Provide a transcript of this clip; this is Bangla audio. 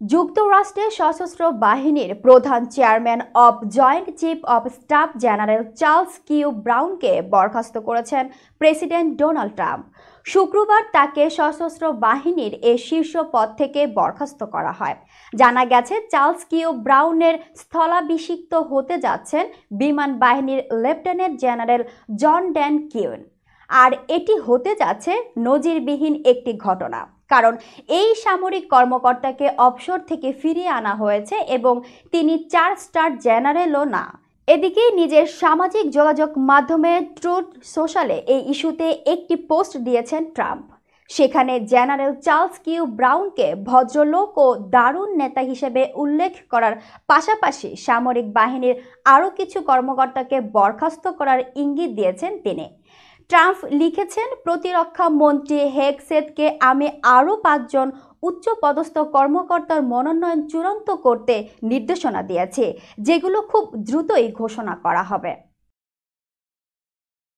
যুক্তরাষ্ট্রের সশস্ত্র বাহিনীর প্রধান chairman of joint chief of staff general Charles Q ব্রাউনকে বরখাস্ত করেছেন প্রেসিডেন্ট ডোনাল্ড ট্রাম্প। শুক্রবার তাকে সশস্ত্র বাহিনীর এই শীর্ষ পদ থেকে বরখাস্ত করা হয়। জানা গেছে, চার্লস কিউ ব্রাউনের স্থলাভিষিক্ত হতে যাচ্ছেন বিমান বাহিনীর লেফটেন্যান্ট জেনারেল জন ড্যান কিউন। আর এটি হতে যাচ্ছে নজিরবিহীন একটি ঘটনা, কারণ এই সামরিক কর্মকর্তাকে অবসর থেকে ফিরিয়ে আনা হয়েছে এবং তিনি 4 স্টার জেনারেলও না। এদিকে নিজের সামাজিক যোগাযোগ মাধ্যমে ট্রুথ সোশ্যালে এই ইস্যুতে একটি পোস্ট দিয়েছেন ট্রাম্প। সেখানে জেনারেল চার্লস কিউ ব্রাউনকে ভদ্রলোক ও দারুণ নেতা হিসেবে উল্লেখ করার পাশাপাশি সামরিক বাহিনীর আরও কিছু কর্মকর্তাকে বরখাস্ত করার ইঙ্গিত দিয়েছেন তিনি। ট্রাম্প লিখেছেন, প্রতিরক্ষা মন্ত্রী হেগসেথকে আমি আরও 5 জন উচ্চপদস্থ কর্মকর্তার মনোনয়ন চূড়ান্ত করতে নির্দেশনা দিয়েছি, যেগুলো খুব দ্রুতই ঘোষণা করা হবে।